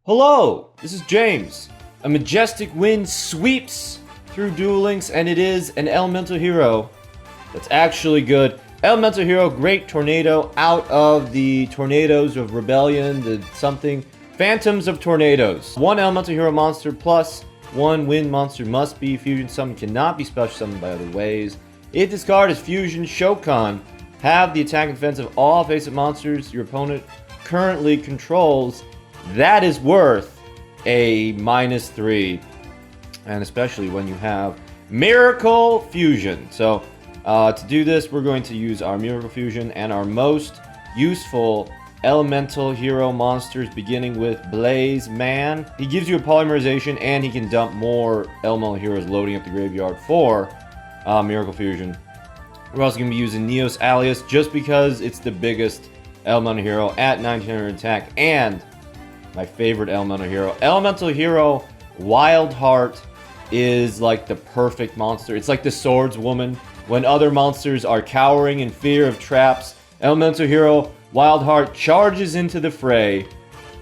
Hello, this is James. A majestic wind sweeps through Duel Links, and it is an elemental hero that's actually good. Elemental hero, great tornado out of the tornadoes of rebellion, the something phantoms of tornadoes. One elemental hero monster plus one wind monster must be fusion summoned, cannot be special summoned by other ways. It discards Fusion Shokan. Have the attack and defense of all face-up monsters your opponent currently controls. That is worth a -3, and especially when you have Miracle Fusion. So to do this, we're going to use our Miracle Fusion and our most useful elemental hero monsters, beginning with Blazeman. He gives you a polymerization, and he can dump more elemental heroes, loading up the graveyard for Miracle Fusion. We're also going to be using Neos Alias just because it's the biggest elemental hero at 1900 attack, and my favorite elemental hero, Wildheart, is like the perfect monster. It's like the swordswoman. When other monsters are cowering in fear of traps, elemental hero Wildheart charges into the fray,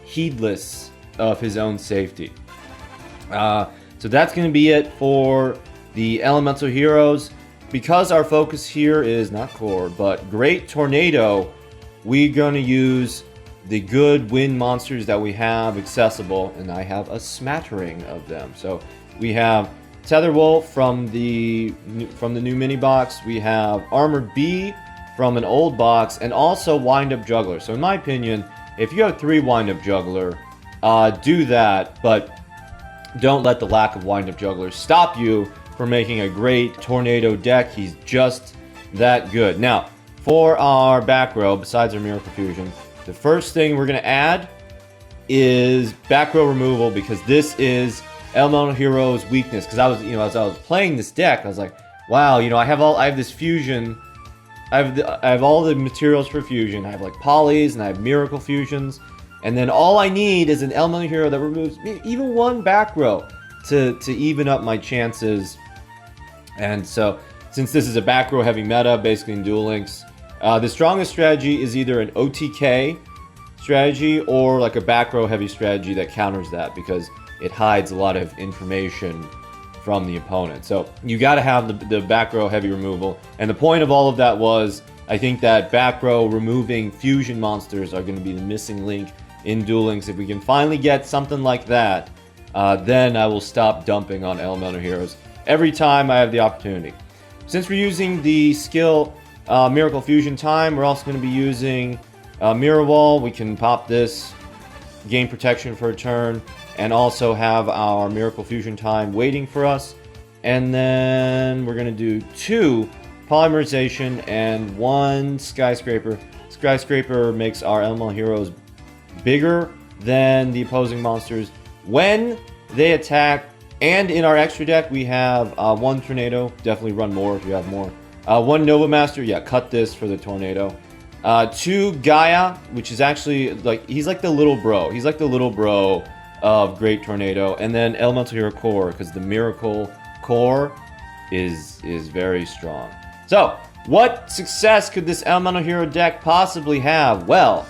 heedless of his own safety. So that's going to be it for the elemental heroes. Because our focus here is not core, but great tornado, we're going to use the good wind monsters that we have accessible, and I have a smattering of them. So we have Tetherwolf from the new mini box. We have Armored Bee from an old box, and also Wind-up Juggler. So in my opinion, if you have 3 Wind-up Juggler, do that, but don't let the lack of Wind-up Juggler stop you from making a great tornado deck. He's just that good. Now, for our back row, besides our Miracle Fusion, the first thing we're going to add is back row removal, because this is elemental hero's weakness. Because I was, as I was playing this deck, I was like, wow, I have this fusion. I have all the materials for fusion. I have like polys, and I have Miracle Fusions, and then all I need is an elemental hero that removes even one back row to even up my chances. And so, since this is a back row heavy meta, basically in Duel Links, the strongest strategy is either an OTK strategy or like a back row heavy strategy that counters that, because it hides a lot of information from the opponent. So you got to have the back row heavy removal. And the point of all of that was, I think that back row removing fusion monsters are going to be the missing link in Duel Links. If we can finally get something like that, then I will stop dumping on elemental heroes every time I have the opportunity. Since we're using the skill Miracle Fusion time, we're also going to be using Mirror Wall. We can pop this, gain protection for a turn, and also have our Miracle Fusion time waiting for us. And then we're going to do 2 Polymerization and 1 Skyscraper. Skyscraper makes our elemental heroes bigger than the opposing monsters when they attack. And in our extra deck, we have 1 Tornado. Definitely run more if you have more. 1 Nova Master. Yeah, cut this for the Tornado. 2 Gaia, which is actually he's like the little bro. He's like the little bro of Great Tornado. And then Elemental Hero Core, because the Miracle Core is very strong. So, what success could this Elemental Hero deck possibly have? Well,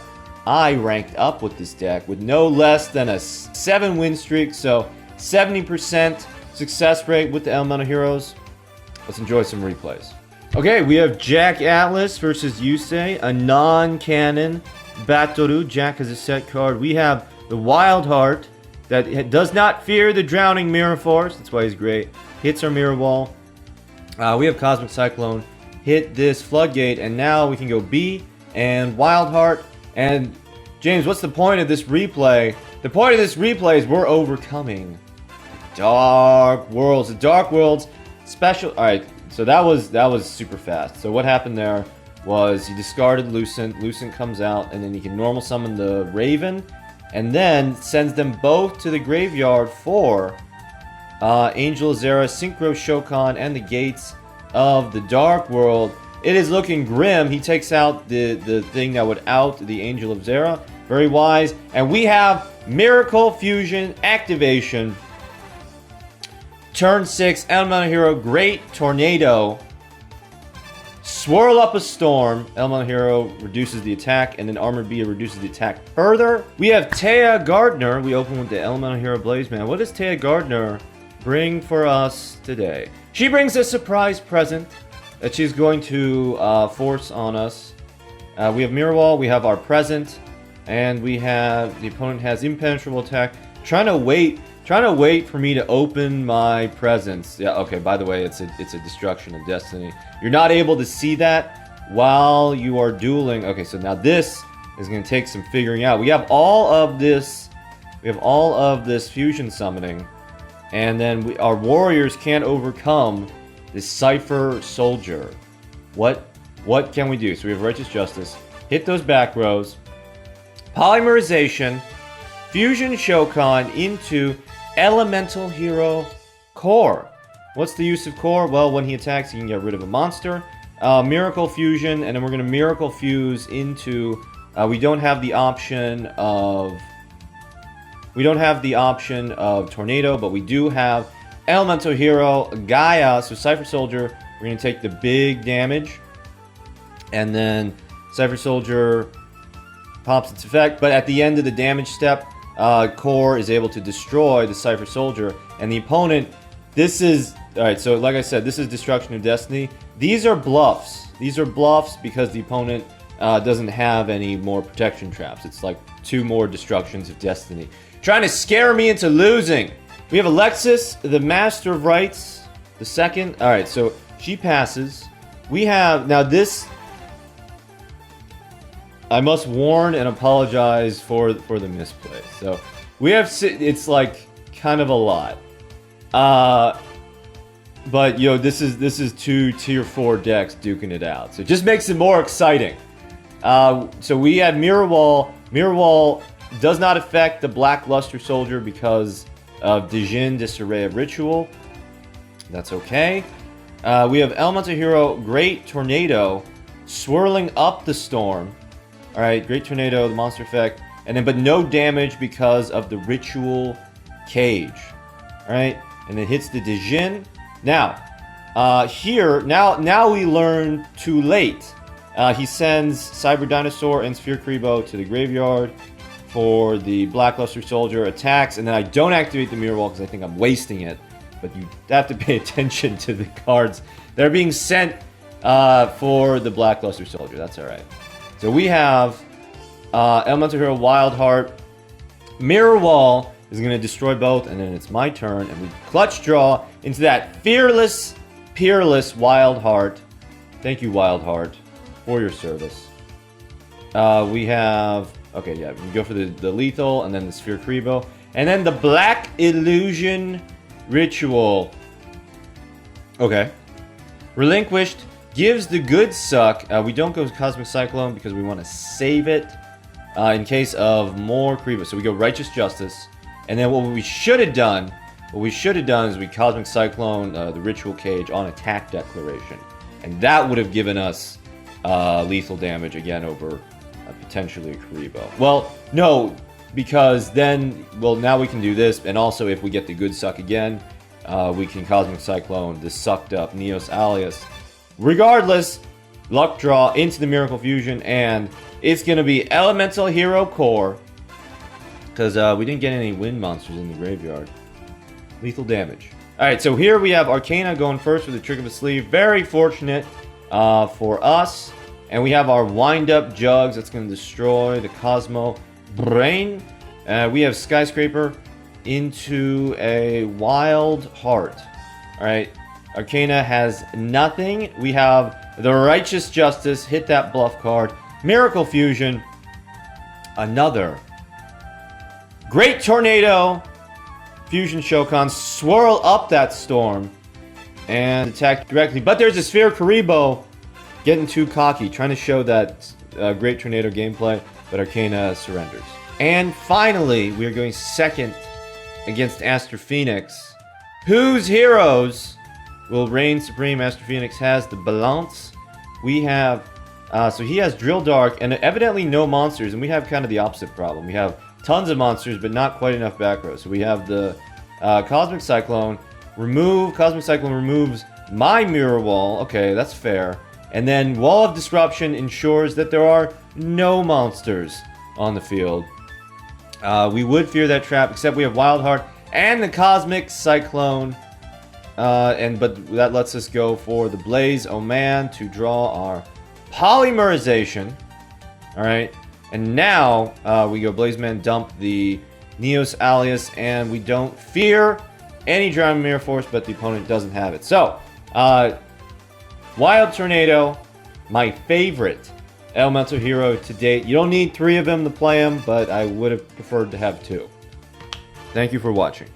I ranked up with this deck with no less than a 7 win streak. So 70% success rate with the elemental heroes. Let's enjoy some replays. Okay, we have Jack Atlas versus Yusei, a non-canon Batoru. Jack has a set card. We have the Wildheart that does not fear the drowning Mirror Force. That's why he's great. Hits our Mirror Wall. We have Cosmic Cyclone. Hit this Floodgate, and now we can go B and Wildheart. And James, what's the point of this replay? The point of this replay is we're overcoming Dark Worlds. The Dark Worlds special. All right, so that was super fast. So what happened there was he discarded Lucent. Lucent comes out, and then he can normal summon the Raven, and then sends them both to the graveyard for Angel Azera, Synchro Shokan, and the Gates of the Dark World. It is looking grim. He takes out the thing that would out the Angel of Zera. Very wise. And we have Miracle Fusion activation. Turn 6, Elemental Hero, Great Tornado. Swirl up a storm. Elemental Hero reduces the attack, and then Armored Bia reduces the attack further. We have Taya Gardner. We open with the Elemental Hero Blazeman. What does Taya Gardner bring for us today? She brings a surprise present that she's going to force on us. We have Mirror Wall. We have our present, and we have the opponent has impenetrable attack. Trying to wait for me to open my presents. Yeah, okay, by the way, it's a destruction of destiny. You're not able to see that while you are dueling. Okay, so now this is going to take some figuring out. We have all of this fusion summoning, and then our warriors can't overcome this Cypher Soldier. What can we do? So we have Righteous Justice. Hit those back rows. Polymerization. Fusion Shokan into Elemental Hero Core. What's the use of Core? Well, when he attacks, he can get rid of a monster. Miracle Fusion, and then we're going to Miracle Fuse into... we don't have the option of Tornado, but we do have Elemental Hero Gaia. So Cypher Soldier, we're going to take the big damage. And then Cypher Soldier pops its effect. But at the end of the damage step, Core is able to destroy the Cypher Soldier, and the opponent, this is, alright, so like I said, this is Destruction of Destiny. These are bluffs. These are bluffs because the opponent doesn't have any more protection traps. It's like 2 more Destructions of Destiny. Trying to scare me into losing. We have Alexis, the Master of Rites, the second. Alright, so she passes. We have, now this... I must warn and apologize for the misplay. So we have, it's like kind of a lot, but yo, this is 2 tier 4 decks duking it out. So it just makes it more exciting. So we had Mirror Wall. Mirror Wall does not affect the Black Luster Soldier because of Dijin, Disarray of Ritual. That's okay. We have Elemental Hero Great Tornado swirling up the storm. Alright, Great Tornado, the monster effect, and then but no damage because of the Ritual Cage. Alright, and it hits the Dijin. Now, now we learn too late. He sends Cyber Dinosaur and Sphere Kribo to the graveyard for the Blackluster Soldier attacks, and then I don't activate the Mirror Wall because I think I'm wasting it. But you have to pay attention to the cards that are being sent for the Blackluster Soldier. That's alright. So we have Elemental Hero Wildheart. Mirror Wall is going to destroy both, and then it's my turn, and we clutch draw into that fearless, peerless Wildheart. Thank you, Wildheart, for your service. We have... Okay, yeah, we go for the lethal, and then the Sphere Kribo. And then the Black Illusion Ritual. Okay. Relinquished. Gives the good suck. We don't go Cosmic Cyclone because we want to save it in case of more Kribo. So we go Righteous Justice. And then what we should have done is we Cosmic Cyclone the Ritual Cage on attack declaration. And that would have given us lethal damage again over potentially a Kribo. Well, no, because then, well, now we can do this. And also if we get the good suck again, we can Cosmic Cyclone the sucked up Neos Alias. Regardless, luck draw into the Miracle Fusion, and it's going to be Elemental Hero Core, because we didn't get any wind monsters in the graveyard. Lethal damage. Alright, so here we have Arcana going first with a trick of the sleeve. Very fortunate for us. And we have our Wind-up Jugs that's going to destroy the Cosmo Brain. We have Skyscraper into a Wildheart. Alright. Arcana has nothing. We have the Righteous Justice, hit that bluff card. Miracle Fusion, another. Great Tornado, Fusion Shokan, swirl up that storm, and attack directly. But there's a Sphere Kribo getting too cocky, trying to show that Great Tornado gameplay, but Arcana surrenders. And finally, we are going second against Aster Phoenix, whose heroes will reign supreme. Aster Phoenix has the balance. We have, so he has Drill Dark and evidently no monsters, and we have kind of the opposite problem. We have tons of monsters, but not quite enough back row. So we have the Cosmic Cyclone. Cosmic Cyclone removes my Mirror Wall. Okay, that's fair. And then Wall of Disruption ensures that there are no monsters on the field. We would fear that trap, except we have Wildheart and the Cosmic Cyclone. But that lets us go for the Blaze Oman to draw our Polymerization. Alright. And now we go Blazeman, dump the Neos Alias, and we don't fear any Drowning Mirror Force, but the opponent doesn't have it. So, Wild Tornado, my favorite elemental hero to date. You don't need 3 of them to play him, but I would have preferred to have 2. Thank you for watching.